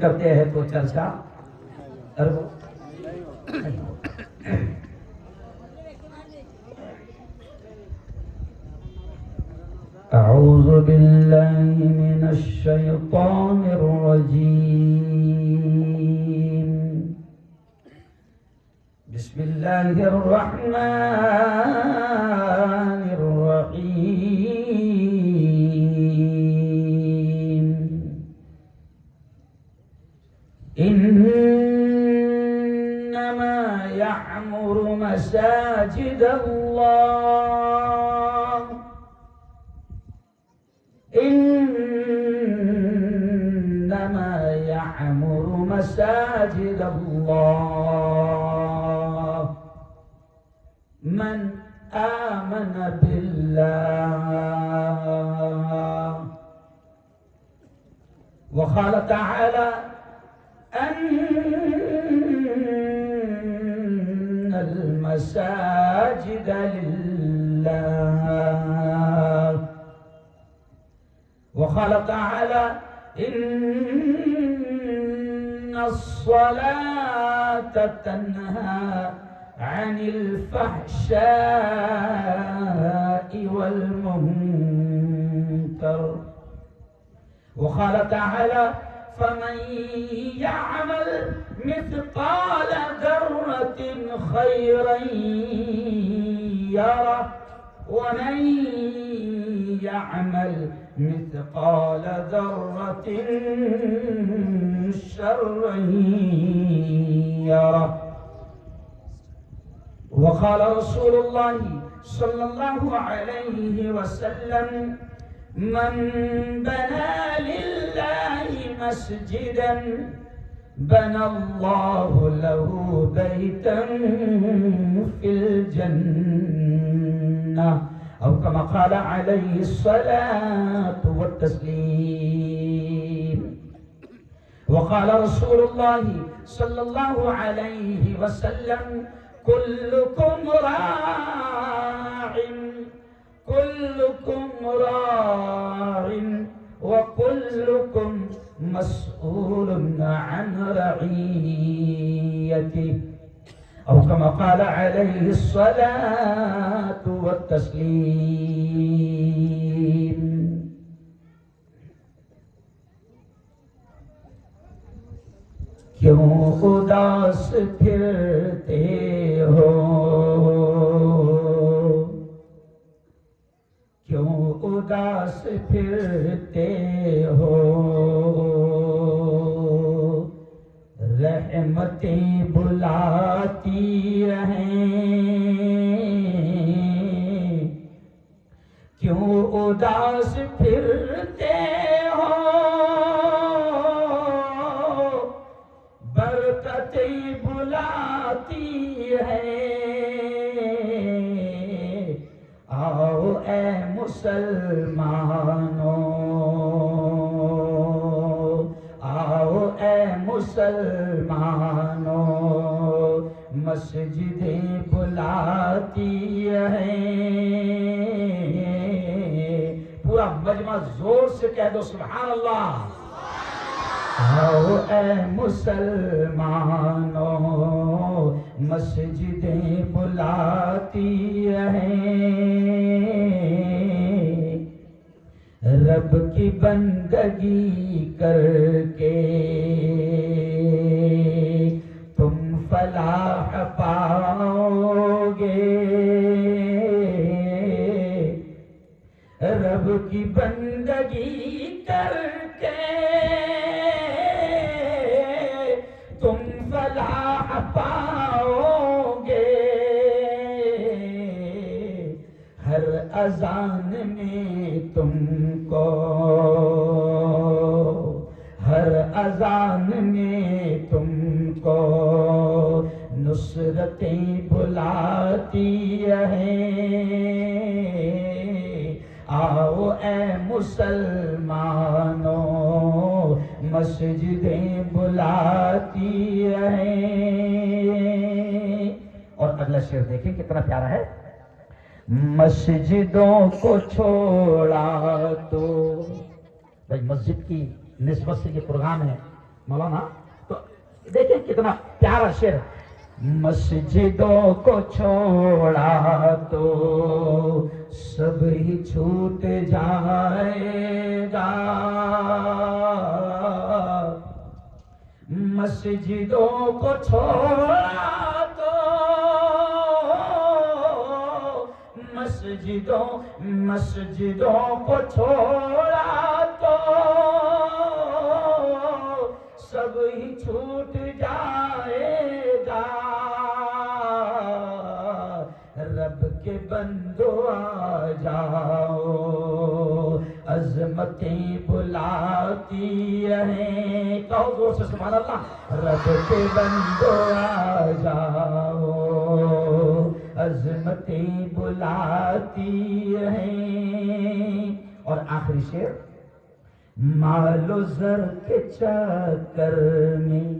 کرتے ہیں تو چرچا اعوذ باللہ من الشیطان الرجیم بسم اللہ الرحمن الرحیم انما يعمر مساجد الله انما يعمر مساجد الله من آمن بالله وقال تعالى أن المساجد لله وقال تعالى إن الصلاة تنهى عن الفحشاء والمنكر وقال تعالى فمن يعمل مثقال ذرة خيرا يره ومن يعمل مثقال ذرة شرا يره وقال رسول الله صلى الله عليه وسلم من بنى لله مسجدا بنى الله له بيتا في الجنة أو كما قال عليه الصلاة والتسليم وقال رسول الله صلى الله عليه وسلم كلكم راع كلكم راع وكلكم مسؤول عن رعيته أو كما قال عليه الصلاة والتسليم کیوں اداس پھرتے ہو کیوں اداس پھرتے ہو رحمتیں بلاتی رہیں کیوں اداس پھرتے ہو برکتیں بلاتی ہے آؤ اے مسلمانوں آؤ اے مسلمانوں مسجدیں بلاتی ہیں پورا مجمع زور سے کہہ دو سبحان اللہ آؤ اے مسلمانوں مسجدیں بلاتی ہیں رب کی بندگی کر کے تم فلاح پاؤ گے رب کی بندگی کر کے تم فلاح پاؤ گے ہر اذان میں تم کو ہر اذان میں تم کو نصرتیں بلاتی ہیں آؤ اے مسلمانوں مسجدیں بلاتی ہیں اور اگلا شعر دیکھیں کتنا پیارا ہے مسجدوں کو چھوڑا تو بھائی مسجد کی نسبت سے یہ پروگرام ہے مولانا تو دیکھیں کتنا پیارا شعر. مسجدوں کو چھوڑا تو سب ہی چھوٹ جائے گا. مسجدوں کو چھوڑا تو مسجدوں کو چھوڑا تو سب ہی چھوٹ جائے گا. رب کے بندو آ جاؤ عظمتیں بلاتی ہیں. کہو زور سے سبحان اللہ. رب کے بندو آ جاؤ عظمتیں بلاتی ہیں. اور آخری شعر. مال و زر کے چکر میں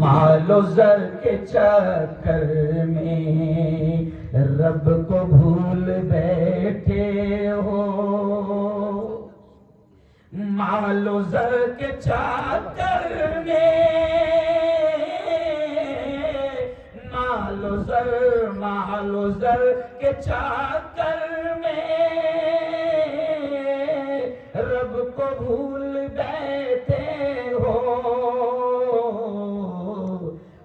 مال و زر کے چکر میں رب کو بھول بیٹھے ہو. مال و زر کے چکر میں مال و زر کے چکر میں رب کو بھول بیٹھے ہو.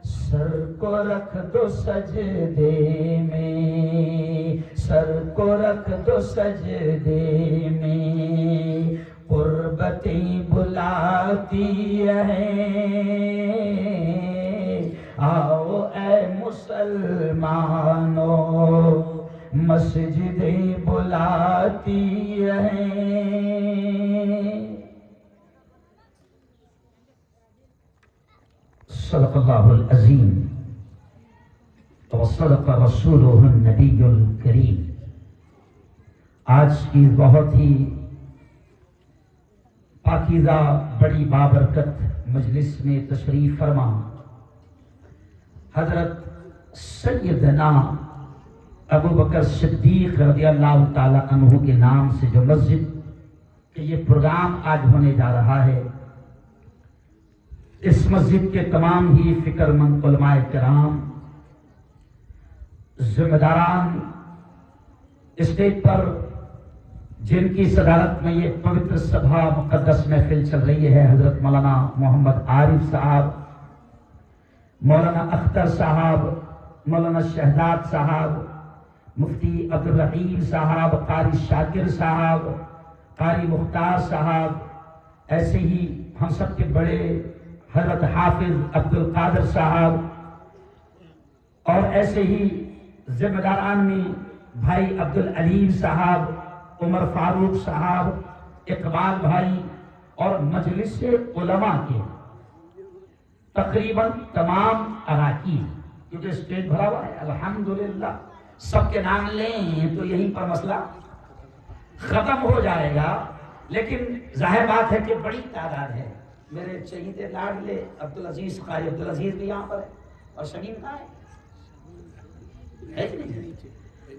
سر کو رکھ دو سجدے میں سر کو رکھ دو سجدے میں قربتیں بلاتی ہیں. آؤ اے مسلمانوں مسجدیں بلاتی ہیں. صدق اللہ العظیم وصدق رسولہ النبی الکریم. آج کی بہت ہی پاکیزہ بڑی بابرکت مجلس میں تشریف فرما حضرت سیدنا ابو بکر صدیق رضی اللہ تعالی عنہ کے نام سے جو مسجد کہ یہ پروگرام آج ہونے جا رہا ہے. اس مسجد کے تمام ہی فکر مند علماء کرام ذمہ داران اسٹیج پر جن کی صدارت میں یہ پوتر سبھا مقدس محفل چل رہی ہے حضرت مولانا محمد عارف صاحب مولانا اختر صاحب مولانا شہزاد صاحب مفتی عبدالرحیم صاحب قاری شاکر صاحب قاری مختار صاحب ایسے ہی ہم سب کے بڑے حضرت حافظ عبدالقادر صاحب اور ایسے ہی ذمہ داران میں بھائی عبدالعلیم صاحب عمر فاروق صاحب اقبال بھائی اور مجلس علماء کے تقریباً تمام اراکین کیونکہ اسٹیج بھرا ہوا ہے الحمدللہ سب کے نام لیں تو یہیں پر مسئلہ ختم ہو جائے گا. لیکن ظاہر بات ہے کہ بڑی تعداد ہے. میرے چہیتے لاڈلے عبدالعزیز قاری عبدالعزیز بھی یہاں پر ہے اور شمیم کہاں ہے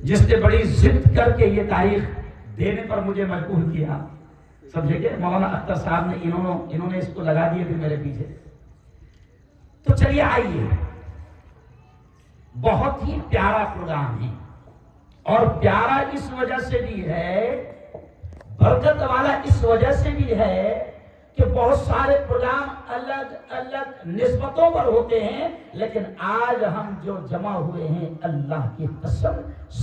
جس نے بڑی ضد کر کے یہ تاریخ دینے پر مجھے مجبور کیا. سمجھے کہ مولانا اختر صاحب نے انہوں نے اس کو لگا دیے تھے میرے پیچھے. تو چلیے آئیے بہت ہی پیارا پروگرام ہے اور پیارا اس وجہ سے بھی ہے برکت والا اس وجہ سے بھی ہے کہ بہت سارے پروگرام الگ الگ نسبتوں پر ہوتے ہیں لیکن آج ہم جو جمع ہوئے ہیں اللہ کی قسم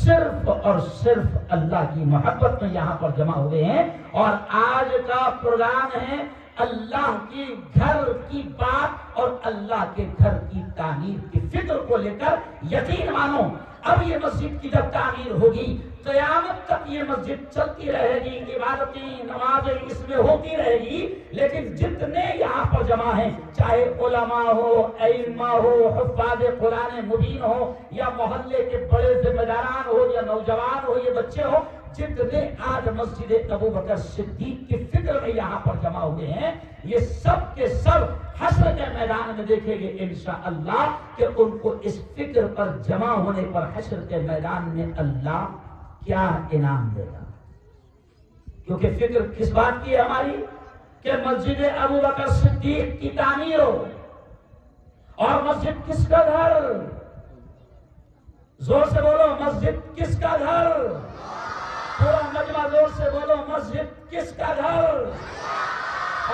صرف اور صرف اللہ کی محبت میں یہاں پر جمع ہوئے ہیں. اور آج کا پروگرام ہے اللہ کی گھر کی بات اور اللہ کے گھر کی تعمیر کی فکر کو لے کر. یقین مانو اب یہ مسجد کی جب تعمیر ہوگی قیامت تک یہ مسجد چلتی رہے گی عبادتیں نمازیں اس میں ہوتی رہے گی. لیکن جتنے یہاں پر جمع ہیں چاہے علماء ہو ائمہ ہو حفاظ قرآن مبین ہو یا محلے کے بڑے ذمہ داران ہو یا نوجوان ہو یا بچے ہو جتنے آج مسجد ابو بکر صدیق کی فکر میں یہاں پر جمع ہوئے ہیں یہ سب کے سب حشر کے میدان میں دیکھیں گے انشاءاللہ کہ ان کو اس فکر پر جمع ہونے پر حشر کے میدان میں اللہ کیا انعام دے گا. کیونکہ فکر کس بات کی ہے ہماری کہ مسجد ابو بکر صدیق کی تعمیر ہو. اور مسجد کس کا گھر؟ زور سے بولو مسجد کس کا گھر؟ پورا مجمع زور سے بولو مسجد کس کا گھر؟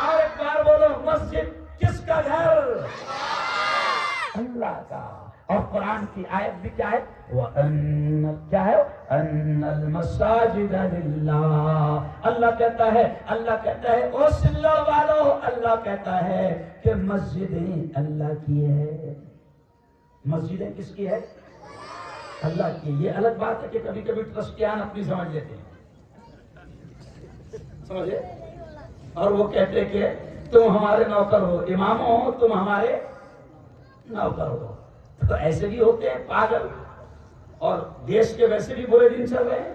اور ایک بار بولو مسجد کس کا گھر؟ اللہ کا. اور قرآن کی آیت بھی کیا ہے؟ وَأَنَّ کیا ہے؟ أَنَّ الْمَسَاجِدَ لِلَّهِ. اللہ کہتا ہے او سلو والو، اللہ کہتا ہے کہ مسجدیں اللہ کی ہے. مسجدیں کس کی ہے؟ اللہ کی. یہ الگ بات ہے کہ کبھی کبھی ٹرسٹیان اپنی سمجھ لیتے ہیں، سمجھے، اور وہ کہتے کہ تم ہمارے نوکر ہو، اماموں ہو، تم ہمارے نوکر ہو. تو ایسے بھی ہوتے ہیں پاگل. اور دیش کے ویسے بھی برے دن چل رہے ہیں،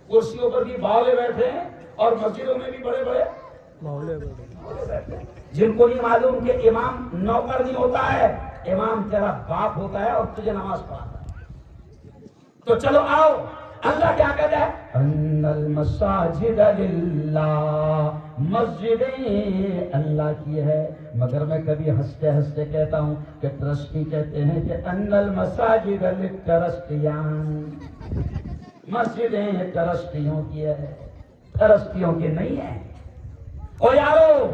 کرسیوں پر بھی باولے بیٹھے ہیں اور مسجدوں میں بھی بڑے بڑے باولے بیٹھے ہیں، جن کو نہیں معلوم کہ امام نوکر نہیں ہوتا ہے، امام تیرا باپ ہوتا ہے اور تجھے نماز پڑھاتا ہے. تو چلو آؤ، اللہ کیا کہتا ہے؟ ان المساجد للہ، مسجدیں اللہ کی ہے. مگر میں کبھی ہنستے ہنستے کہتا ہوں کہ ٹرسٹی کہتے ہیں کہ ان المساجد للٹرسٹیان، مسجدیں ٹرسٹیوں کی ہے، ٹرسٹیوں کی نہیں ہے. او یارو،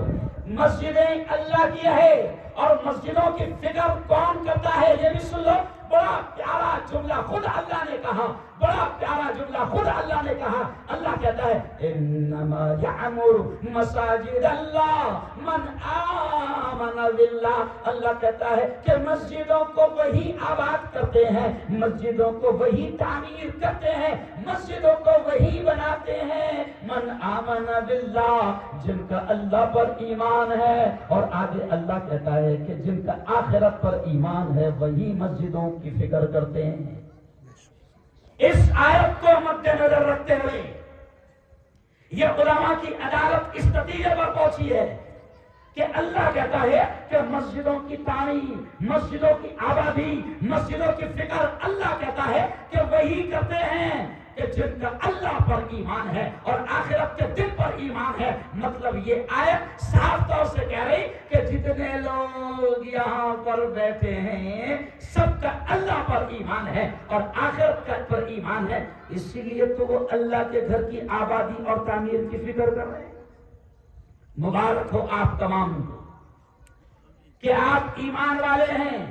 مسجدیں اللہ کی ہے اور مسجدوں کی فکر کون کرتا ہے؟ یہ بھی سن لو. بڑا پیارا جملہ خود اللہ نے کہا، بڑا پیارا جملہ خود اللہ نے کہا. اللہ کہتا ہے انما یعمر مساجد اللہ من آمن باللہ. اللہ کہتا ہے کہ مسجدوں کو وہی آباد کرتے ہیں، مسجدوں کو وہی تعمیر کرتے ہیں، مسجدوں کو وہی بناتے ہیں من آمن باللہ، جن کا اللہ پر ایمان ہے. اور آگے اللہ کہتا ہے کہ جن کا آخرت پر ایمان ہے وہی مسجدوں کی فکر کرتے ہیں. اس آیت کو مد نظر رکھتے ہوئے یہ علماء کی عدالت اس نتیجے پر پہنچی ہے کہ اللہ کہتا ہے کہ مسجدوں کی تعمیر، مسجدوں کی آبادی، مسجدوں کی فکر اللہ کہتا ہے کہ وہی کرتے ہیں کہ جن کا اللہ پر ایمان ہے اور آخرت کے دن پر ایمان ہے. مطلب یہ آیت صاف طور سے کہہ رہی کہ جتنے لوگ یہاں پر بیٹھے ہیں سب کا اللہ پر ایمان ہے اور آخرت کا پر ایمان ہے. اسی لیے تو وہ اللہ کے گھر کی آبادی اور تعمیر کی فکر کر رہے ہیں. مبارک ہو آپ تمام کو کہ آپ ایمان والے ہیں،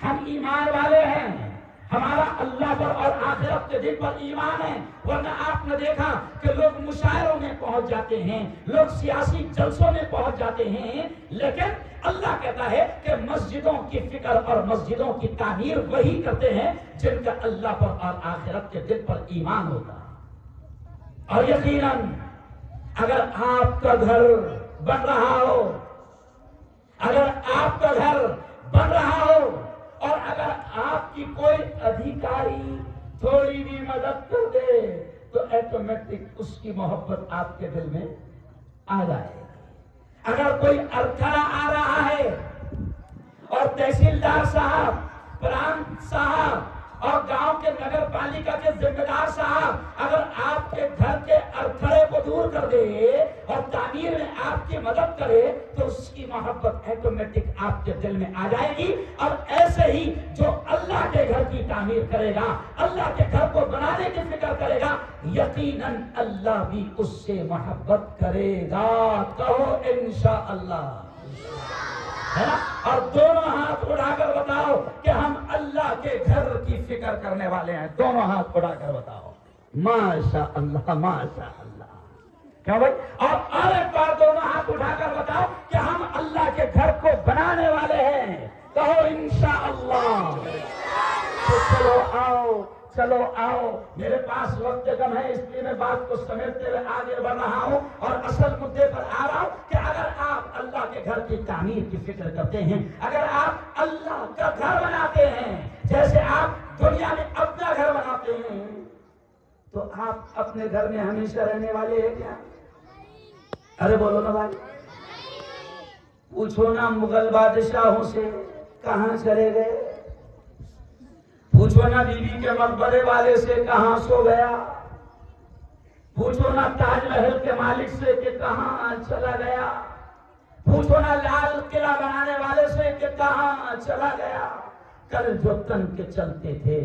ہم ایمان والے ہیں، ہمارا اللہ پر اور آخرت کے دن پر ایمان ہے. ورنہ آپ نے دیکھا کہ لوگ مشاعروں میں پہنچ جاتے ہیں، لوگ سیاسی جلسوں میں پہنچ جاتے ہیں، لیکن اللہ کہتا ہے کہ مسجدوں کی فکر اور مسجدوں کی تعمیر وہی کرتے ہیں جن کا اللہ پر اور آخرت کے دن پر ایمان ہوتا ہے. اور یقیناً اگر آپ کا گھر بن رہا ہو، اگر آپ کا گھر بن رہا ہو اور اگر آپ کی کوئی ادھیکاری تھوڑی بھی مدد کر دے تو ایٹومیٹک اس کی محبت آپ کے دل میں آ جائے. اگر کوئی ارکھڑا آ رہا ہے اور تحصیلدار صاحب، پرانت صاحب اور گاؤں کے نگر پالیکا کے ذمہ دار صاحب اگر آپ کے گھر کے ارکھڑے کو دور کر دے اور تعمیر میں آپ کی مدد کرے تو اس کی محبت ایٹومیٹک آپ کے دل میں آ جائے گی. اور ایسے ہی جو اللہ کے گھر کی تعمیر کرے گا، اللہ کے گھر کو بنانے کی فکر کرے گا، یقیناً اللہ بھی اس سے محبت کرے گا. کہو انشاءاللہ. اور دونوں ہاتھ اٹھا کر بتاؤ کہ ہم اللہ کے گھر کی فکر کرنے والے ہیں. دونوں ہاتھ اٹھا کر بتاؤ ماشاء اللہ، ماشاء اللہ. کیا بھائی؟ اور ایک بار دونوں ہاتھ اٹھا کر بتاؤ کہ ہم اللہ کے گھر کو بنانے والے ہیں. کہو انشاءاللہ. تو چلو آؤ، چلو آؤ. میرے پاس وقت کم ہے اس لیے میں بات کو سمیٹتے ہوئے آگے بڑھ رہا ہوں اور اصل مدے پر آ رہا ہوں کہ اگر آپ اللہ کے گھر کی تعمیر کی فکر کرتے ہیں، اگر آپ اللہ کا گھر بناتے ہیں جیسے آپ دنیا میں اپنا گھر بناتے ہیں، تو آپ اپنے گھر میں ہمیشہ رہنے والے ہیں کیا؟ ارے بولو نا بھائی. پوچھو نا مغل بادشاہوں سے کہاں چلے گئے، پوچھو نا بی بی کے مقبرے والے سے کہاں سو گیا، پوچھو نا تاج محل کے مالک سے کہ کہاں چلا گیا. پوچھو نا لال قلعہ بنانے والے سے کہ کہاں چلا گیا؟ کل جو تن کے چلتے تھے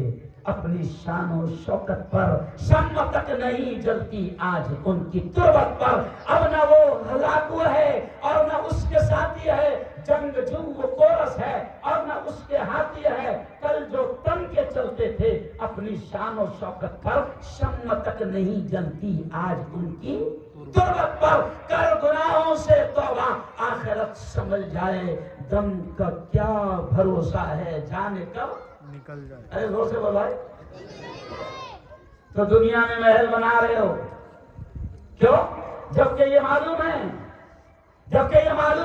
اپنی شان و شوکت پر، شمع تک نہیں جلتی آج ان کی تربت پر۔ اب نہ وہ ہلاک ہے اور نہ اس کے ساتھی ہے، جنگ جنگ کورس ہے اور نہ اس کے ہاتھی ہے۔ کل جو تن کے چلتے تھے اپنی شان و شوکت پر، شمع تک نہیں جلتی آج ان کی تربت پر۔ کر گناہوں سے توبہ، آخرت سمجھ جائے، دم کا کیا بھروسہ ہے، جانے کب نکل جائے۔ ارے زور سے بولائے۔ تو دنیا میں محل بنا رہے ہو کیوں؟ جبکہ یہ معلوم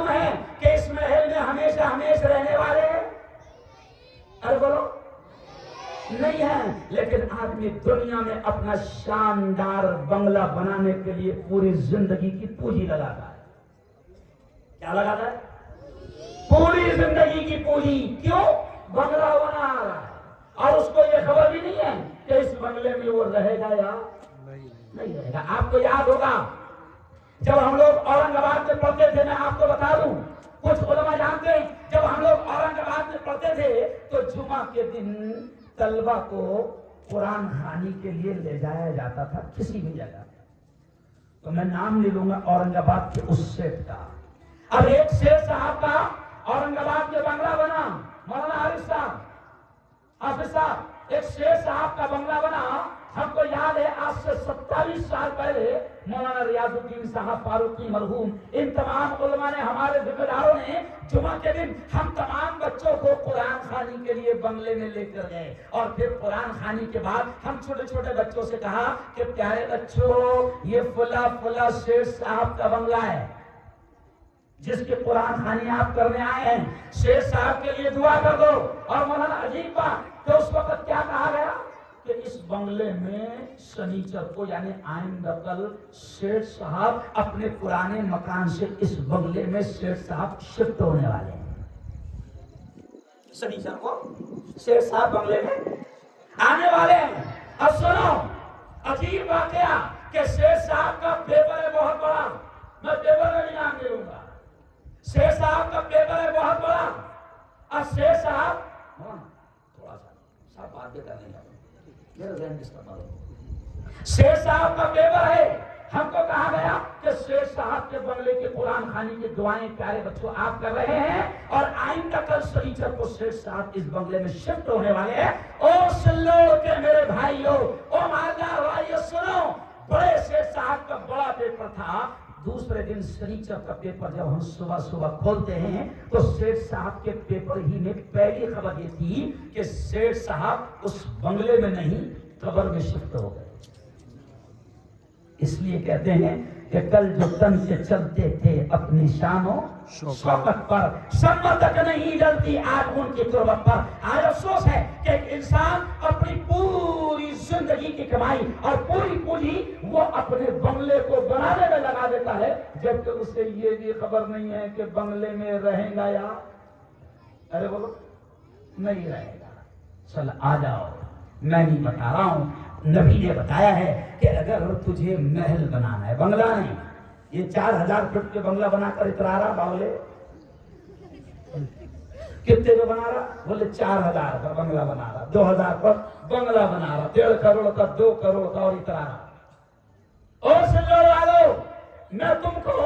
ہے کہ اس محل میں ہمیشہ ہمیشہ رہنے والے ہیں۔ ارے بولو نہیں ہے، لیکن آدمی دنیا میں اپنا شاندار بنگلہ بنانے کے لیے پوری زندگی کی پونجی لگاتا ہے۔ کیا لگاتا ہے؟ پوری زندگی کی پونجی۔ کیوں؟ بنگلہ بنا رہا ہے، اور اس کو یہ خبر بھی نہیں ہے کہ اس بنگلے میں وہ رہے گا یا نہیں رہے گا۔ آپ کو یاد ہوگا جب ہم لوگ اورنگ آباد میں پڑھتے تھے، میں آپ کو بتا دوں، کچھ علماء جانتے ہیں، جب ہم لوگ اورنگ آباد میں پڑھتے تھے تو جمعہ کے دن طلبہ کو قرآن خوانی کے لیے لے جایا جاتا تھا کسی بھی جگہ۔ تو میں نام نہیں لوں گا اورنگ آباد کے اس سیٹ کا۔ اب ایک شیخ صاحب کا اورنگ آباد میں بنگلہ بنا، مولانا حافظ صاحب، ایک شیخ صاحب کا بنگلہ بنا۔ ہم کو یاد ہے آج سے 27 سال پہلے مولانا ریاض الدین صاحب فاروقی مرحوم، ان تمام علماء نے، ہمارے ذمہ داروں نے جمعہ کے دن ہم تمام بچوں کو قرآن خوانی کے لیے بنگلے میں لے کر گئے، اور پھر قرآن خوانی کے بعد ہم چھوٹے چھوٹے بچوں سے کہا کہ پیارے بچوں، یہ فلاں فلاں شیخ صاحب کا بنگلہ ہے جس کے قرآن خوانی آپ کرنے آئے ہیں، شیخ صاحب کے لیے دعا کر دو۔ اور مولانا عجیب بات کہ اس وقت کیا کہا گیا کہ اس بنگلے میں شنیچر کو یعنی آئندہ کل شیخ صاحب اپنے پرانے مکان سے اس بنگلے میں شیخ صاحب شفٹ ہونے والے ہیں۔ شنیچر کو شیخ صاحب بنگلے میں آنے والے ہیں۔ اب سنو عجیب واقعہ کہ شیخ صاحب کا پیپر ہے بہت بڑا، میں پیپر میں بھی نام دے دوں گا۔ شیخ صاحب کا پیپر ہے بہت بڑا، اور شیخ صاحب تھوڑا سا بات بھی کرنے لگا، شیخ صاحب کا پیپر ہے۔ ہم کو کہا گیا کہ شیخ صاحب کے بنگلے کے قرآن خوانی کی دعائیں پیارے بچوں آپ کر رہے ہیں، اور آئندہ کل شنیچر کو شیخ صاحب اس بنگلے میں شفٹ ہونے والے ہیں۔ او سلور کے میرے بھائیو، او مالدار بھائیو، سنو، بڑے شیخ صاحب کا بڑا پیپر تھا۔ دوسرے دن شنیچر کا پیپر جب ہم صبح صبح کھولتے ہیں تو شیخ صاحب کے پیپر ہی میں پہلی خبر یہ تھی کہ شیخ صاحب اس بنگلے میں نہیں قبر میں شفٹ ہو گئے۔ اس لیے کہتے ہیں کہ کل جو تن سے چلتے تھے اپنی شان و شوکت پر، شمع تک نہیں جلتی آج ان کی تربت پر۔ آج افسوس ہے کہ ایک انسان اپنی پوری زندگی کی کمائی اور پوری پونجی وہ اپنے بنگلے کو بنانے میں لگا دیتا ہے، جبکہ اسے یہ بھی خبر نہیں ہے کہ بنگلے میں رہیں گا یا ارے بولو نہیں رہے گا۔ چل آ جاؤ، میں نہیں بتا رہا ہوں، نبی نے بتایا ہے کہ اگر تجھے محل بنانا ہے، بنگلہ نہیں، یہ 4000 فٹ کے بنگلہ بنا کر اترا رہا باولے، کتنے کا بنا رہا؟ بولے 4000 کا بنگلہ بنا رہا، 2000 پر بنگلہ بنا رہا، 1.5 کروڑ کا، 2 کروڑ کا، اور اترا رہا۔ اور سنو والو، میں تم کو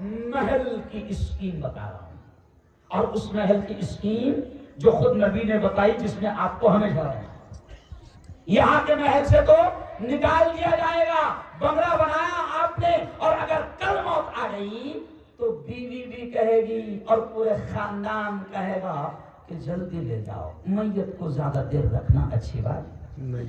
محل کی اسکیم بتا رہا ہوں، اور اس محل کی اسکیم جو خود نبی نے بتائی، جس میں آپ کو ہمیشہ رہنا۔ یہاں کے محل سے تو نکال دیا جائے گا، بنگلہ بنایا آپ نے، اور اگر کل موت آ گئی تو بیوی بھی کہے گی اور پورے خاندان کہے گا کہ جلدی لے جاؤ۔ میت کو زیادہ دیر رکھنا اچھی بات نہیں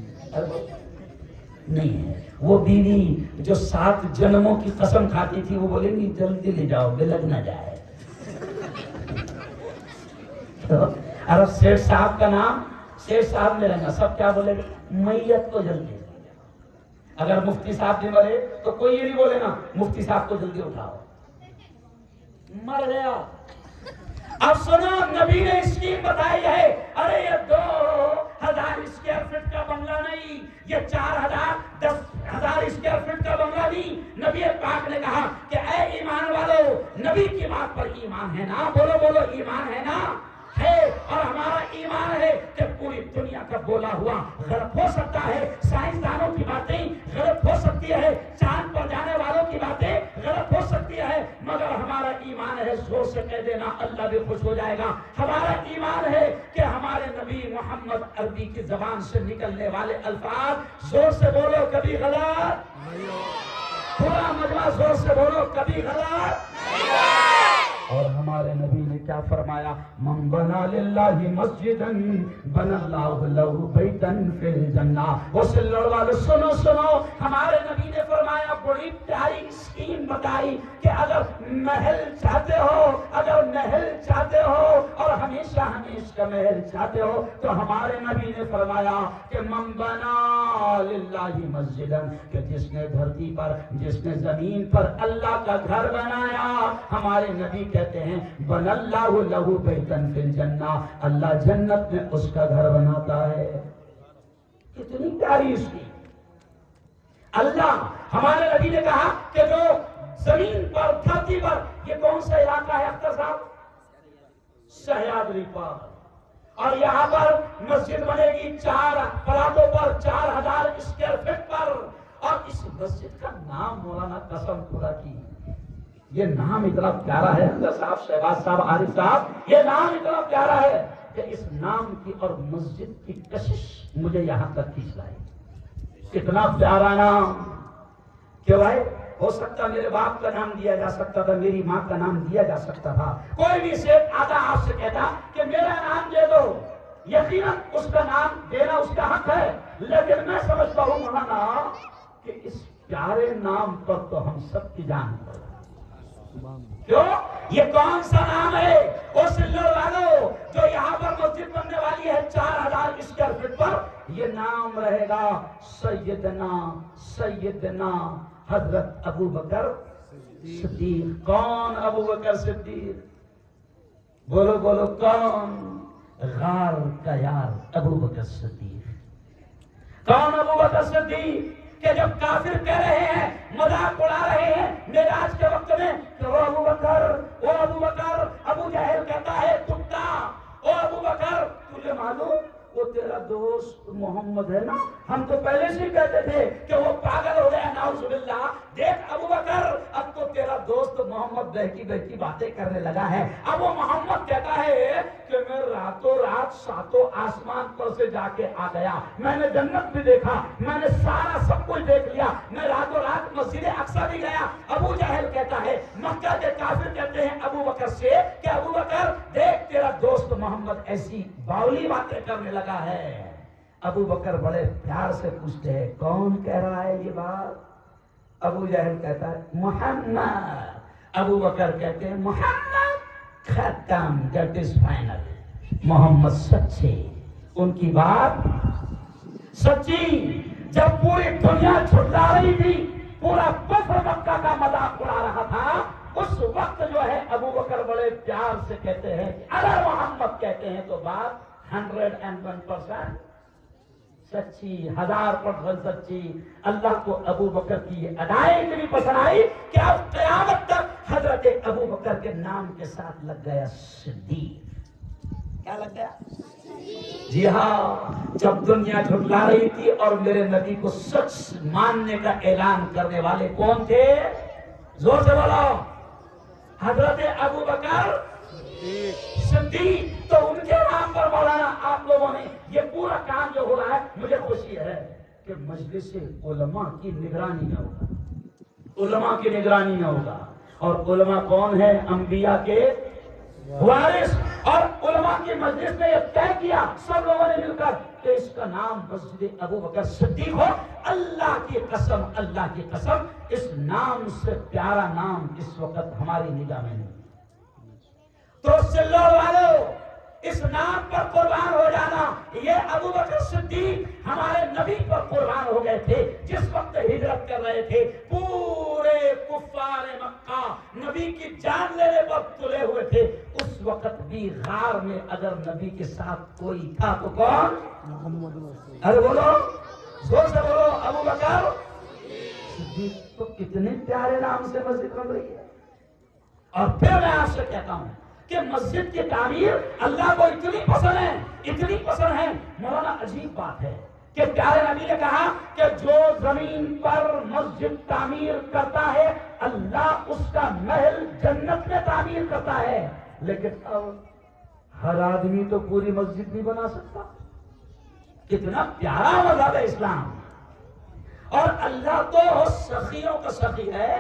ہے۔ وہ بیوی جو 7 جنموں کی قسم کھاتی تھی وہ بولے گی جلدی لے جاؤ، بلگ نہ جائے۔ اور شیخ صاحب کا نام شیخ صاحب لے لینا، سب کیا بولے گا؟ میت کو جلدی۔ اگر مفتی صاحب بھی مرے تو کوئی یہ نہیں بولے نا مفتی صاحب کو جلدی اٹھاؤ، مر گیا۔ اب سنو، نبی نے اسکیم بتائی ہے، ارے یہ 2000 اسکوائر فٹ کا بنگلہ نہیں، یہ 4000 10,000 1000 اسکوائر فٹ کا بنگلہ نہیں. نبی پاک نے کہا کہ اے ایمان والو، نبی کی بات پر ایمان ہے نا؟ بولو بولو، ایمان ہے نا؟ ہے. اور ہمارا ایمان ہے کہ پوری دنیا کا بولا ہوا غلط ہو سکتا ہے، سائنسدانوں کی باتیں غلط ہو سکتی ہے، چاند پر جانے والوں کی باتیں غلط ہو سکتی ہے، مگر ہمارا ایمان ہے، زور سے کہہ دینا اللہ بھی خوش ہو جائے گا. ہمارا ایمان ہے کہ ہمارے نبی محمد عربی کی زبان سے نکلنے والے الفاظ، زور سے بولو کبھی غلط، پورا مجمع زور سے بولو کبھی غلط. اور ہمارے نبی نے کیا فرمایا؟ من بنا للہ مسجدا بنا اللہ لہ بیتا فی الجنہ. وہ سلڑ والے سنو سنو، ہمارے نبی نے فرمایا، بڑی پیاری اسکیم بتائی کہ اگر محل چاہتے ہو، اگر محل چاہتے ہو اور ہمیشہ ہمیشہ کا محل چاہتے ہو، تو ہمارے نبی نے فرمایا کہ من بنا للہ مسجدا، کہ جس نے دھرتی پر، جس نے زمین پر اللہ کا گھر بنایا، ہمارے نبی کہتے ہیں بن اللہ لہ بیتن فی الجنہ، اللہ جنت میں اس کا گھر بناتا ہے. کتنی پیاری اس کی. اللہ، ہمارے نبی نے کہا کہ جو زمین پر، دھرتی پر، یہ کون سا علاقہ ہے اختر صاحب؟ سہیادری پر. اور یہاں پر مسجد بنے گی 4 پلاتوں پر، 4000 اسکوائر فٹ پر. اور اس مسجد کا نام مولانا قسم خدا کی، یہ نام اتنا پیارا ہے اختر صاحب، شہباز صاحب، عارف صاحب، یہ نام اتنا پیارا ہے کہ اس نام کی اور مسجد کی کشش مجھے یہاں تک کھینچ لائی. کتنا پیارا نام کہ بھائی، ہو سکتا میرے باپ کا نام دیا جا سکتا تھا، میری ماں کا نام دیا جا سکتا تھا، کوئی بھی شیخ آدھا آپ سے کہتا کہ میرا نام دے دو، یقیناً اس کا نام دینا اس کا حق ہے. لیکن میں سمجھتا ہوں مولانا کہ اس پیارے نام پر تو ہم سب کی جان پڑ. کیوں؟ یہ کون سا نام ہے؟ او سلو والو، جو یہاں پر مسجد بننے والی ہے 4000 اسکوائر فٹ پر، یہ نام رہے گا سیدنا سیدنا حضرت ابو بکر صدیق. کون ابو بکر صدیق؟ بولو بولو، کون؟ غار کا یار ابو بکر صدیق. کون ابو بکر صدیق؟ کہ جب کافر کہہ رہے ہیں، مذاق اڑا رہے ہیں معراج کے وقت میں کہ وہ ابو بکر، وہ ابو بکر، ابو جہل کہتا ہے کتا، او ابو بکر تجھے معلوم وہ تیرا دوست محمد ہے نا؟ ہم تو پہلے سے ہی کہتے تھے کہ وہ پاگل ہو گیا، نعوذ باللہ. دیکھ ابو بکر، اب تو تیرا دوست محمد بہکی بہکی باتیں کرنے لگا ہے. اب وہ محمد کہتا ہے کہ میں راتوں رات 7 آسمان پر سے جا کے آ گیا، میں نے جنت بھی دیکھا، میں نے سارا سب کچھ دیکھ لیا، میں راتوں رات مسجد اقصی بھی گیا. ابو جہل کہتا ہے، مکہ کے کافر کہتے ہیں ابو بکر سے کہ ابو بکر دیکھ تیرا دوست محمد ایسی باولی باتیں کرنے لگا ہے. ابو بکر بڑے پیار سے پوچھتے ہیں کون کہہ رہا ہے یہ بات؟ ابو جہل کہتا ہے محمد. ابو بکر کہتے ہیں محمد ختم، دیٹ از فائنل، محمد سچے، ان کی بات سچی. جب پوری دنیا جھٹلا رہی تھی، پورا کفر مکہ کا مذاق اڑا رہا تھا، اس وقت جو ہے ابو بکر بڑے پیار سے کہتے ہیں اگر محمد کہتے ہیں تو بات 101% سچی، 1000% سچی. اللہ کو ابو بکر کی یہ ادائیں اتنی پسند آئی کہ اب قیامت تک حضرت ابو بکر کے نام کے ساتھ لگ گیا صدیق. کیا لگ گیا؟ جی ہاں، جب دنیا جھٹلا رہی تھی اور میرے نبی کو سچ ماننے کا اعلان کرنے والے کون تھے؟ زور سے بولو، حضرت ابو بکر صدیق. تو ان کے نام پر مولانا آپ لوگوں نے یہ پورا کام جو ہو رہا ہے، مجھے خوشی ہے کہ مجلس علماء کی نگرانی میں ہوگا، علماء کی نگرانی میں ہوگا. اور علماء کون ہیں؟ انبیاء کے وارث. اور علماء کی مجلس نے یہ طے کیا سب لوگوں نے مل کر کہ اس کا نام مسجد ابو بکر صدیق ہو. اللہ کی قسم، اللہ کی قسم، اس نام سے پیارا نام اس وقت ہماری نگاہ میں نہیں. تو سلو والو، اس نام پر قربان ہو جانا. یہ ابو بکر صدیق ہمارے نبی پر قربان ہو گئے تھے جس وقت ہجرت کر رہے تھے. پورے کفار مکہ نبی کی جان لینے پر تلے ہوئے تھے. اس وقت بھی غار میں اگر نبی کے ساتھ کوئی تھا تو کون؟ ارے بولو، زور سے بولو، ابو بکر صدیق تو کتنے پیارے نام سے مسجد بن رہی ہے. اور پھر میں آپ سے کہتا ہوں کہ مسجد کی تعمیر اللہ کو اتنی پسند ہے. مولانا عجیب بات ہے کہ پیارے نبی نے کہا کہ جو زمین پر مسجد تعمیر کرتا ہے اللہ اس کا محل جنت میں تعمیر کرتا ہے. لیکن اب ہر آدمی تو پوری مسجد نہیں بنا سکتا. کتنا پیارا مذہب ہے اسلام. اور اللہ تو سخیوں کا سخی ہے.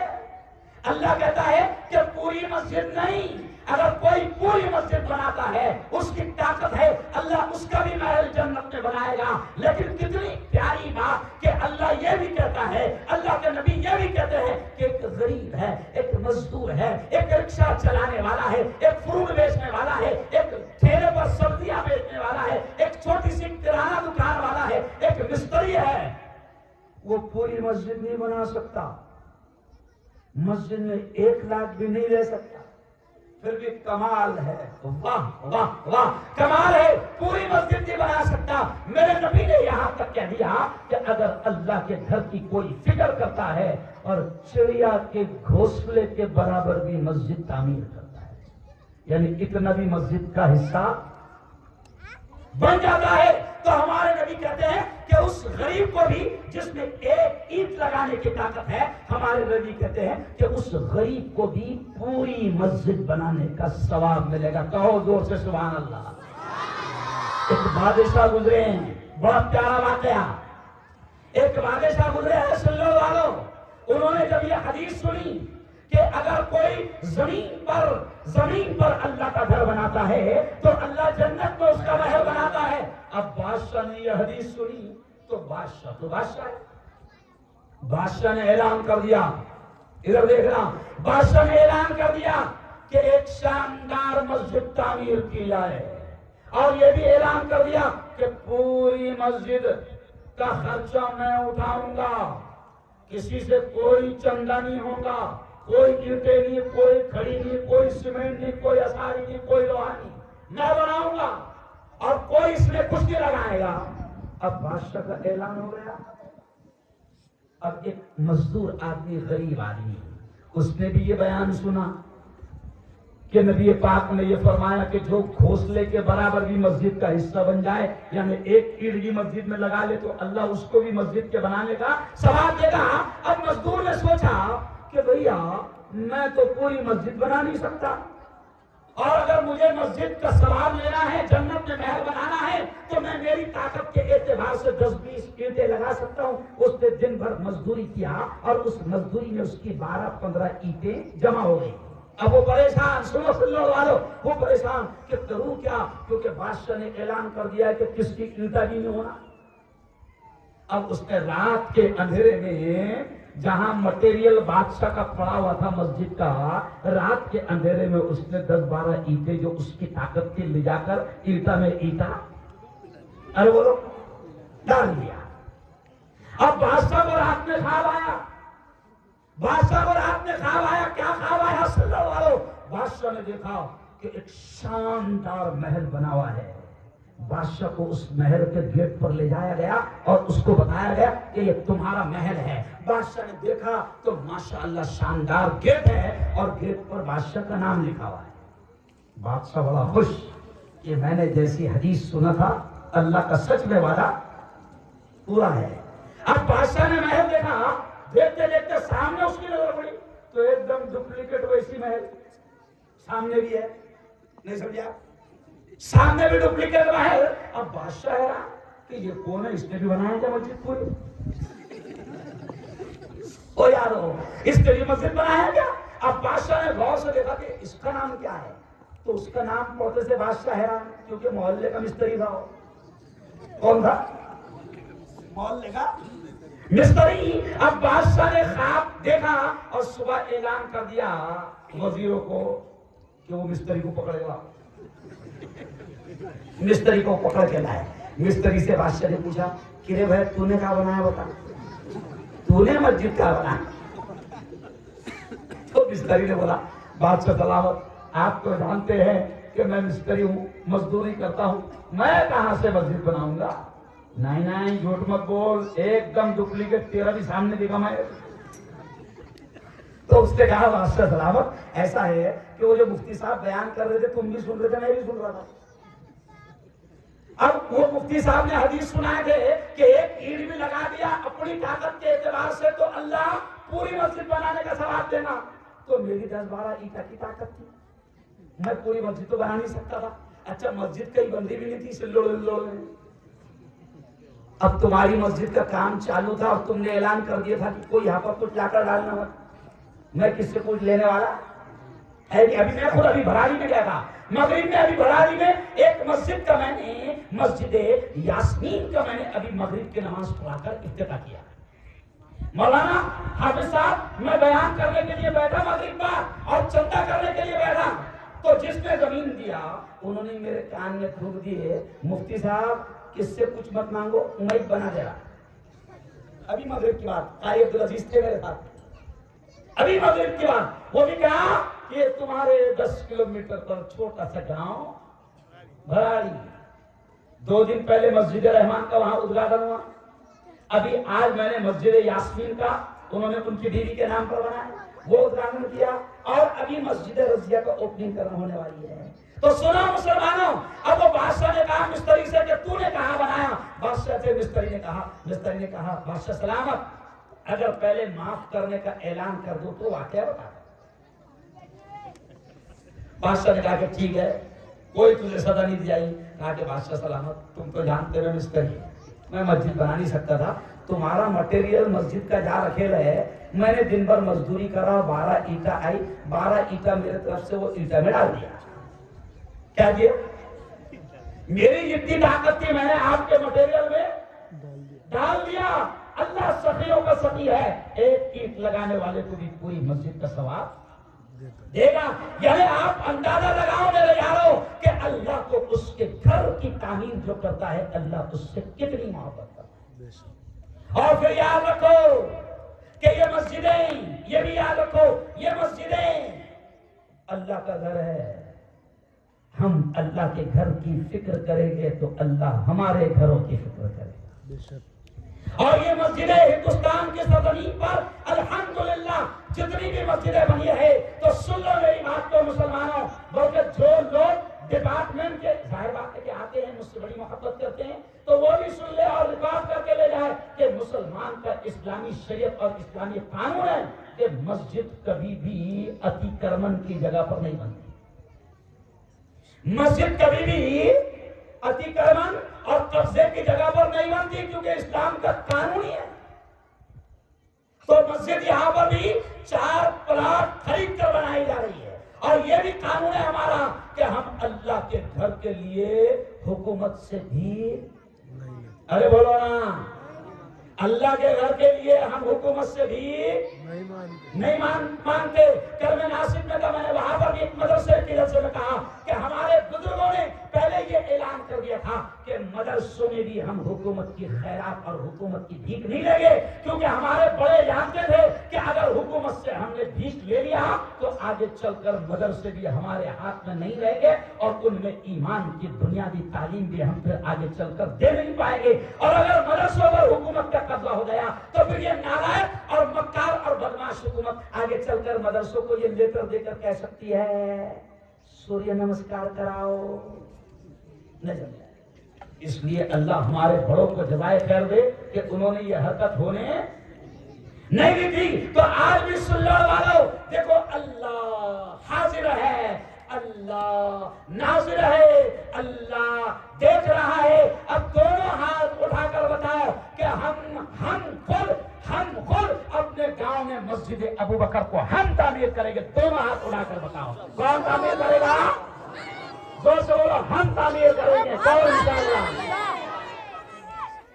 اللہ کہتا ہے کہ پوری مسجد نہیں، اگر کوئی پوری مسجد بناتا ہے اس کی طاقت ہے، اللہ اس کا بھی محل جنت میں بنائے گا. لیکن کتنی پیاری بات کہ اللہ یہ بھی کہتا ہے، اللہ کے نبی یہ بھی کہتے ہیں کہ ایک غریب ہے، ایک مزدور ہے، ایک رکشہ چلانے والا ہے، ایک فروٹ بیچنے والا ہے، ایک ٹھیلے پر سبزیاں بیچنے والا ہے، ایک چھوٹی سی کرانہ دکان والا ہے، ایک مستری ہے، وہ پوری مسجد نہیں بنا سکتا. مسجد میں 1 لاکھ بھی نہیں لے سکتا. پھر بھی کمال ہے. واہ واہ واہ کمال ہے. پوری مسجد نہیں بنا سکتا. میرے نبی نے یہاں تک کہہ دیا کہ اگر اللہ کے گھر کی کوئی فکر کرتا ہے اور چڑیا کے گھونسلے کے برابر بھی مسجد تعمیر کرتا ہے، یعنی اتنا بھی مسجد کا حصہ بن جاتا ہے، تو ہمارے نبی کہتے ہیں کہ اس غریب کو بھی جس میں 1 اینٹ لگانے کی طاقت ہے، ہمارے نبی کہتے ہیں کہ اس غریب کو بھی پوری مسجد بنانے کا ثواب ملے گا. کہو زور سے سبحان اللہ. ایک بادشاہ گزرے ہیں، بڑا پیارا واقعہ. ایک بادشاہ گزرے ہیں سلو والوں. انہوں نے جب یہ حدیث سنی کہ اگر کوئی زمین پر اللہ کا گھر بناتا ہے تو اللہ جنت میں اس کا محل بناتا ہے. اب بادشاہ نے یہ حدیث سنی تو بادشاہ نے اعلان کر دیا، ادھر دیکھنا، بادشاہ نے اعلان کر دیا کہ ایک شاندار مسجد تعمیر کی جائے، اور یہ بھی اعلان کر دیا کہ پوری مسجد کا خرچہ میں اٹھاؤں گا، کسی سے کوئی چندہ نہیں ہوگا، کوئی اینٹیں نہیں، کوئی کھڑی نہیں، کوئی سیمنٹ نہیں، کوئی اساری نہیں، کوئی لوہا نہیں، میں بناؤں گا اور کوئی اس میں کچھ نہیں لگائے گا. اب بادشاہ کا اعلان ہو گیا. اب ایک مزدور آدمی، غریب آدمی، اس نے بھی یہ بیان سنا کہ نبی پاک نے یہ فرمایا کہ جو گھونسلے کے برابر بھی مسجد کا حصہ بن جائے، یعنی 1 اینٹ بھی مسجد میں لگا لے تو اللہ اس کو بھی مسجد کے بنانے کا ثواب دے گا. اب مزدور نے سوچا کہ بھیا میں تو پوری مسجد بنا نہیں سکتا، اور اگر مجھے مسجد کا ثواب لینا ہے، جنت میں محل بنانا ہے، تو میں میری طاقت کے اعتبار سے 10-20 اینٹیں لگا سکتا ہوں. اس نے دن بھر مزدوری کیا اور اس مزدوری میں اس کی 12-15 اینٹیں جمع ہو گئی. اب وہ پریشان، سنو والو، وہ پریشان کہ کروں کیا، کیونکہ بادشاہ نے اعلان کر دیا کہ کس کی اینٹیں بھی نہیں ہونا. اب اس نے رات کے اندھیرے میں، جہاں مٹیریل بادشاہ کا پڑا ہوا تھا مسجد کا، رات کے اندھیرے میں اس نے 10-12 اینٹیں جو اس کی طاقت کی لے جا کر اینٹا میں اینٹا بولو ڈال دیا. اب بادشاہ کو رات میں خواب آیا. کیا خواب آیا؟ سنو والو، بادشاہ نے دیکھا کہ ایک شاندار محل بنا ہوا ہے. بادشاہ کو اس محل کے گیٹ پر لے جایا گیا اور اس کو بتایا گیا کہ یہ تمہارا محل ہے. بادشاہ نے دیکھا تو ماشاءاللہ شاندار گیٹ ہے اور گیٹ پر بادشاہ کا نام لکھا ہوا ہے. بادشاہ بڑا خوش کہ میں نے جیسی حدیث سنا تھا اللہ کا سچ میں وعدہ پورا ہے. اب بادشاہ نے محل دیکھا، دیکھتے دیکھتے سامنے اس کی نظر پڑی تو ایک دم ڈپلیکیٹ ویسی محل سامنے بھی ہے. نہیں سمجھا؟ سامنے بھی ڈپلیکیٹ محل. اب بادشاہ ہے کہ یہ کون ہے، اس نے بھی بنایا کیا مسجد پوری؟ او یارو، اس نے بھی مسجد بنایا کیا؟ اب بادشاہ نے غور سے دیکھا کہ اس کا نام کیا ہے، تو اس کا نام پڑھتے سے بادشاہ حیران، کیونکہ محلے کا مستری تھا. کون تھا؟ محلے کا مستری. اب بادشاہ نے خواب دیکھا اور صبح اعلان کر دیا وزیروں کو کہ وہ مستری کو پکڑے گا. مستری کو پکڑ کے لائے. مستری سے بادشاہ نے پوچھا کہ رے بھائی تو نے کیا بنایا بتا، تو نے مسجد کا بنایا؟ تو مستری نے بولا بادشاہ سلامت، آپ تو جانتے ہیں کہ میں مستری ہوں، مزدوری کرتا ہوں، میں کہاں سے مسجد بناؤں گا؟ نہیں جھوٹ مت بول، ایک دم ڈپلیکیٹ تیرا بھی سامنے دیکھا میں. تو اس نے کہا بادشاہ سلامت ایسا ہے کہ وہ جو مفتی صاحب بیان کر رہے تھے تم بھی سن رہے تھے میں بھی سن رہا تھا. اب وہ مفتی صاحب نے حدیث سنائے تھے کہ ایک اینٹ بھی لگا دیا اپنی طاقت کے اعتبار سے تو اللہ پوری مسجد بنانے کا ثواب دینا. تو میری 10-12 اینٹوں کی طاقت تھی, میں پوری مسجد تو بنا نہیں سکتا تھا. اچھا مسجد کئی بندی بھی نہیں تھی سلوڑ میں. اب تمہاری مسجد کا کام چالو تھا اور تم نے اعلان کر دیا تھا کہ کوئی یہاں پر کچھ لا کر ڈالنا مت. میں کس سے کچھ لینے والا ہے کہ ابھی میں خود ابھی بھراڑی میں گیا تھا مغرب میں. ابھی بھراڑی میں ایک مسجد کا میں نے مسجد یاسمین کا میں نے ابھی مغرب کی نماز پڑھا کر افتتاح کیا. مولانا حافظ صاحب میں بیان کرنے کے لیے بیٹھا مغرب کا اور چندہ کرنے کے لیے بیٹھا تو جس نے زمین دیا انہوں نے میرے کان میں پھونک دیے مفتی صاحب کس سے کچھ مت مانگو میں بنا دے رہا. ابھی مغرب کی بات قاری عبدالعزیز تھے میرے ساتھ. ابھی مغرب کی بات وہ بھی کہا کہ تمہارے 10 کلومیٹر پر چھوٹا سا گاؤں بھراڑی 2 دن پہلے مسجد رحمان کا وہاں ادغھاٹن ہوا. ابھی آج میں نے مسجد یاسمین کا انہوں نے ان کی بیوی کے نام پر بنایا وہ ادغھاٹن کیا اور ابھی مسجد رضیہ کا اوپننگ کرنا ہونے والی ہے. تو سنا مسلمانوں اب وہ بادشاہ نے کہا مستری سے کہ تو نے کہاں بنایا. بادشاہ سے مستری نے کہا بادشاہ سلامت اگر پہلے معاف کرنے کا اعلان کر دو تو واقعہ بتا. بادشاہ نے کہا کہ ٹھیک ہے کوئی تجھے سزا نہیں دی جائے. کہا کہ بادشاہ سلامت تم تو جانتے ہو مستری میں مسجد بنا نہیں سکتا تھا. تمہارا مٹیریل مسجد کا جا رکھے رہے میں نے دن بھر مزدوری کرا 12 اینٹیں آئی 12 اینٹیں میرے طرف سے وہ اینٹیں میں ڈال دیا. کیا دیا میری جتنی طاقت تھی میں نے آپ کے مٹیریل میں ڈال دیا. اللہ سخیوں کا سخی ہے ایک اینٹ لگانے والے کو بھی پوری مسجد کا ثواب دے گا. یعنی آپ اندازہ لگاؤ میرے یارو کہ اللہ کو اس کے گھر کی تعمیر جو کرتا ہے اللہ اس سے کتنی محبت کرتا ہے. اور پھر یاد رکھو کہ یہ مسجدیں یہ بھی یاد رکھو یہ مسجدیں اللہ کا گھر ہے. ہم اللہ کے گھر کی فکر کریں گے تو اللہ ہمارے گھروں کی فکر کرے گا. اور یہ مسجدیں ہندوستان کی سرزمین پر الحمدللہ جتنی بھی مسجدیں بنی ہے تو سن لو میری بات کو مسلمانوں. بلکہ جو لوگ ڈپارٹمنٹ کے ظاہر بات ہے کہ آتے ہیں مجھ سے بڑی محبت کرتے ہیں تو وہ بھی سن لے اور ریکارڈ کر کے لے جائے کہ مسلمان کا اسلامی شریعت اور اسلامی قانون ہے کہ مسجد کبھی بھی اتی کرمن کی جگہ پر نہیں بنتی. مسجد کبھی بھی اتی کرمن اور قبضے کی جگہ پر نہیں بنتی کیونکہ اسلام کا قانون ہی ہے. تو مسجد یہاں پر بھی 4 پلاٹ خرید کر بنائی جا رہی ہے اور یہ بھی قانون ہے ہمارا کہ ہم اللہ کے گھر کے لیے حکومت سے بھی ارے بولو نا اللہ کے گھر کے لیے ہم حکومت سے بھی نہیں مانتے. کل میں ناسک میں تھا میں نے وہاں پر بھی ایک مدرسے کی طرف سے کہا کہ ہمارے بزرگوں نے پہلے یہ اعلان کر دیا تھا کہ مدرسوں میں بھی ہم حکومت کی خیرات اور حکومت کی بھیک نہیں لیں گے کیونکہ ہمارے بڑے جانتے تھے کہ اگر حکومت سے ہم نے بھیک لے لیا تو آگے چل کر مدرسے بھی ہمارے ہاتھ میں نہیں رہیں گے اور ان میں ایمان کی بنیادی تعلیم بھی ہم پھر آگے چل کر دے نہیں پائیں گے. اور اگر مدرسوں پر حکومت کا قبضہ ہو گیا تو پھر یہ نالائق اور مکار اور بدمعاش حکومت آگے چل کر مدرسوں کو یہ لیٹر دے کر کہہ سکتی ہے سوریہ نمسکار کراؤ نہیں. اس لیے اللہ ہمارے بڑوں کو جزائے خیر دے کہ انہوں نے یہ حرکت ہونے نہیں دی تھی. تو آج بھی سن لو والو دیکھو اللہ حاضر ہے اللہ ناظر ہے اللہ دیکھ رہا ہے. اب دونوں ہاتھ اٹھا کر بتاؤ کہ ہم خود اپنے گاؤں میں مسجد ابو بکر کو ہم تعمیر کریں گے. دونوں ہاتھ اٹھا کر بتاؤ کون تعمیر کرے گا. زور سے بولو ہم تعمیر کریں گے کون انشاءاللہ.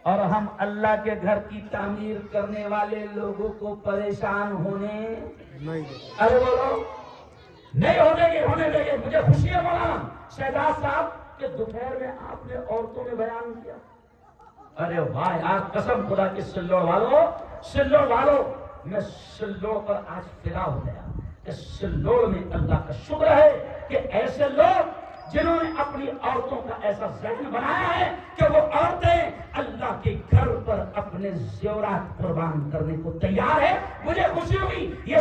اور ہم اللہ کے گھر کی تعمیر کرنے والے لوگوں کو پریشان ہونے ارے بولو نہیں ہونے دیں گے. مجھے خوشی ہے مولانا شہزاد صاحب کہ دوپہر میں آپ نے عورتوں میں بیان کیا. ارے واہ یار قسم خدا کی سلوڑ والو میں سلوڑ پر آج فدا ہو گیا کہ سلوڑ میں اللہ کا شکر ہے کہ ایسے لوگ جنہوں نے اپنی عورتوں کا ایسا ذہن بنایا ہے کہ وہ عورتیں اللہ کے گھر پر اپنے زیورات قربان کرنے کو تیار ہے. مجھے خوشی ہوئی یہ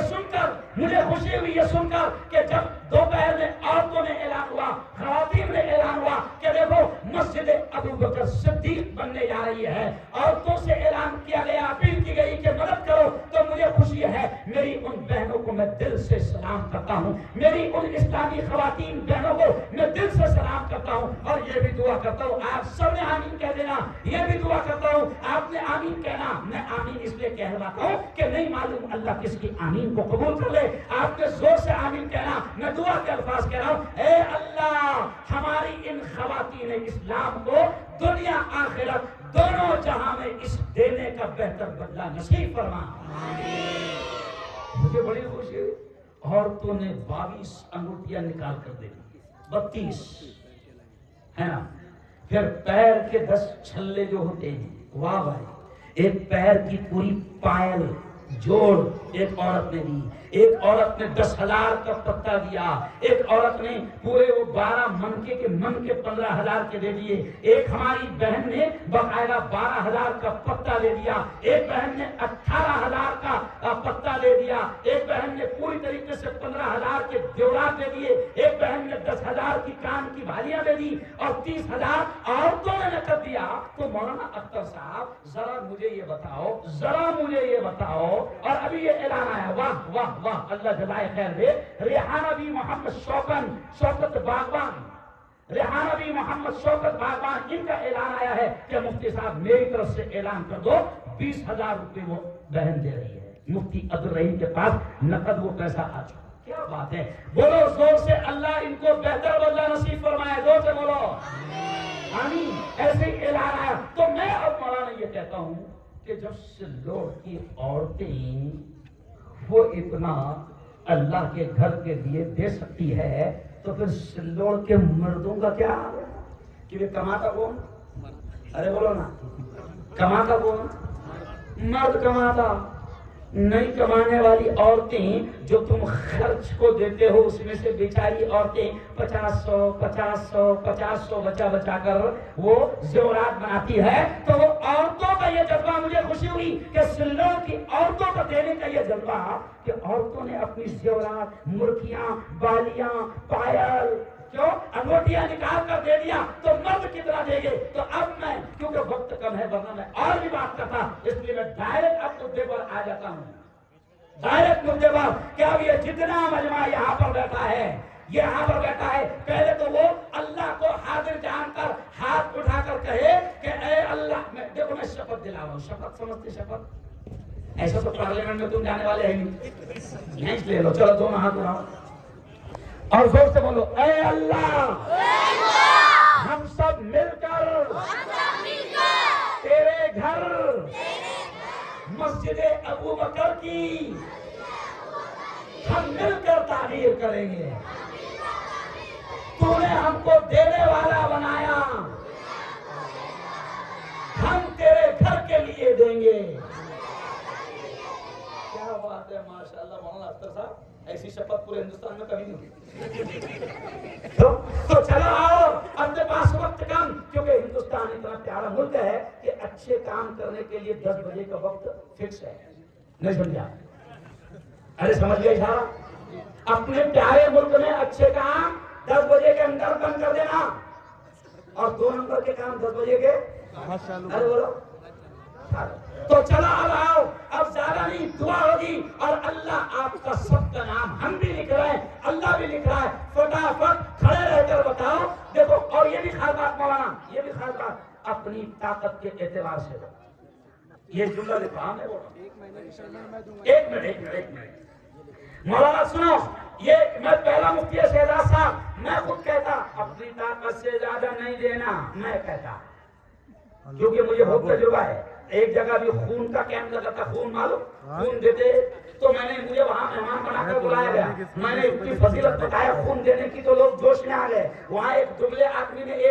سن کر کہ جب دوپہر میں عورتوں نے اعلان ہوا, خواتین نے اعلان ہوا کہ دیکھو مسجد ابو بکر صدیق بننے جا رہی ہے, عورتوں سے اعلان کیا گیا, اپیل کی گئی کہ مدد کرو, تو مجھے خوشی ہے. میری ان بہنوں کو میں دل سے سلام کرتا ہوں, میری ان اسلامی خواتین بہنوں کو میں دل سے سلام کرتا ہوں, اور یہ بھی دعا کرتا ہوں آپ سب نے آمین کہہ دینا. یہ بھی دعا کرتا ہوں آپ نے آمین کہنا. میں آمین اس لیے کہلواتا ہوں کہ نہیں معلوم اللہ کس کی آمین کو قبول کر لے. آپ نے زور سے آمین کہنا. میں دعا کے الفاظ کہہ رہا ہوں, اے اللہ ہماری ان خواتین اسلام کو دنیا آخرت دونوں جہاں میں اس دینے کا بہتر بدلہ نصیب فرما. مجھے بڑی خوشی ہوئی. عورتوں نے 22 انگوٹیاں نکال کر دے دی, 32 ہے نا. پھر پیر کے 10 چھلے جو ہوتے ہیں, واہ بھائی, ایک پیر کی پوری پائل جوڑ ایک عورت نے دی, ایک عورت نے 10,000 کا پتہ دیا, ایک عورت نے پورے وہ 12 منکے کے 15,000 کے دے دیے, ایک ہماری بہن نے باقاعدہ 12,000 کا پتہ دے دیا, ایک بہن نے 18,000 کا پتہ دے دیا, ایک بہن نے پوری طریقے سے 15,000 کے دیورات دے دیے, ایک بہن نے 10,000 کی کان کی بھالیاں دے دی, اور 30,000 عورتوں نے نقد دیا. تو مولانا اختر صاحب ذرا مجھے یہ بتاؤ, اور ابھی یہ اعلان آیا, واہ واہ واہ, اللہ جزائے خیر دے, ریحانہ بھی محمد شوکت باغبان, ریحانہ بھی محمد شوکت باغبان, ان کا اعلان آیا ہے کہ مفتی صاحب میری طرف سے اعلان کر دو, 20,000 روپے وہ بہن دے رہی ہے. مفتی عبدالرحیم کے پاس نقد وہ پیسہ آ چکا. کیا بات ہے, بولو زور سے, اللہ ان کو بہتر بدلہ نصیب فرمائے, زور سے بولو آمین. ایسے ہی اعلان آیا. تو میں اب مولانا یہ کہتا ہوں کہ جب سلوڑ کی عورتیں وہ اتنا اللہ کے گھر کے لیے دے سکتی ہے, تو پھر سلوڑ کے مردوں کا کیا حال ہے؟ کہ کماتا کون؟ ارے بولو نا, کماتا کون؟ مرد کماتا. نہیں کمانے والی عورتیں جو تم خرچ کو دیتے ہو, اس میں سے بیچاری عورتیں 500 بچا کر وہ زیورات بناتی ہے. تو وہ عورتوں کا یہ جذبہ, مجھے خوشی ہوئی کہ سلوڑ کی عورتوں کو دینے کا یہ جذبہ, کہ عورتوں نے اپنی زیورات, مرکیاں, بالیاں, پائل, کیوں انگوٹیاں نکال کر دے دیا, تو مرد کتنا دے گے؟ تو اب میں, کیونکہ وقت کم ہے ورنہ میں اور بھی بات کرتا, اس لیے میں ڈائریکٹ اب مدعے پر آ جاتا ہوں. ڈائریکٹ مدعے پر, کہ اب یہ جتنا مجمع یہاں پر بیٹھا ہے, پہلے تو وہ اللہ کو حاضر جان کر ہاتھ اٹھا کر کہے کہ اے اللہ, میں دیکھو میں شپت دلا رہا ہوں. شپت سمجھتے شپت؟ ایسا تو پارلیمنٹ میں تم جانے والے ہیں نہیں, لے لو, چلو دونوں ہاتھ اٹھاؤ اور زور سے بولو, اے اللہ ہم سب مل کر تیرے گھر مسجد ابو بکر کی ہم مل کر تعمیر کریں گے. تو نے ہم کو دینے والا بنایا, ہم تیرے گھر کے لیے دیں گے. کیا بات ہے, ماشاء اللہ مولانا اختر صاحب, ایسی شپت پورے ہندوستان میں کبھی نہیں ہوئی. تو چلو آؤ, اپنے پاس وقت کم, کیونکہ ہندوستان اتنا پیارا ملک ہے کہ اچھے کام کرنے کے لیے 10 بجے کا وقت فکس ہے. نہیں سمجھا؟ ارے سمجھ گئے اشارہ؟ اپنے پیارے ملک میں اچھے کام 10 بجے کے اندر بند کر دینا, اور 2 نمبر کے کام 10 بجے کے. ارے بولو, تو چلو اب آؤ, اب زیادہ نہیں, دعا ہوگی, اور اللہ آپ کا سب کا نام ہم بھی لکھ رہے ہیں, اللہ بھی لکھ رہا ہے. فٹافٹ کھڑے رہ کر بتاؤ. دیکھو, اور یہ بھی خاص بات مولانا, یہ بھی خاص بات, اپنی طاقت کے اعتبار سے یہ جملہ لکھا ہے. ایک منٹ مولانا سنو, یہ میں پہلا مفتی شہزاد صاحب, میں خود کہتا اپنی طاقت سے زیادہ نہیں دینا, میں کہتا, کیونکہ مجھے بہت تجربہ ہے. ایک جگہ بھی خون کا کیمپ لگا تھا, خون معلوم, خون دیتے, تو مجھے وہاں مہمان بنا کر بلایا گیا. میں نے اتنی فضیلت بتایا خون دینے کی, تو لوگ جوش میں آ گئے. وہاں ایک دبلے آدمی نے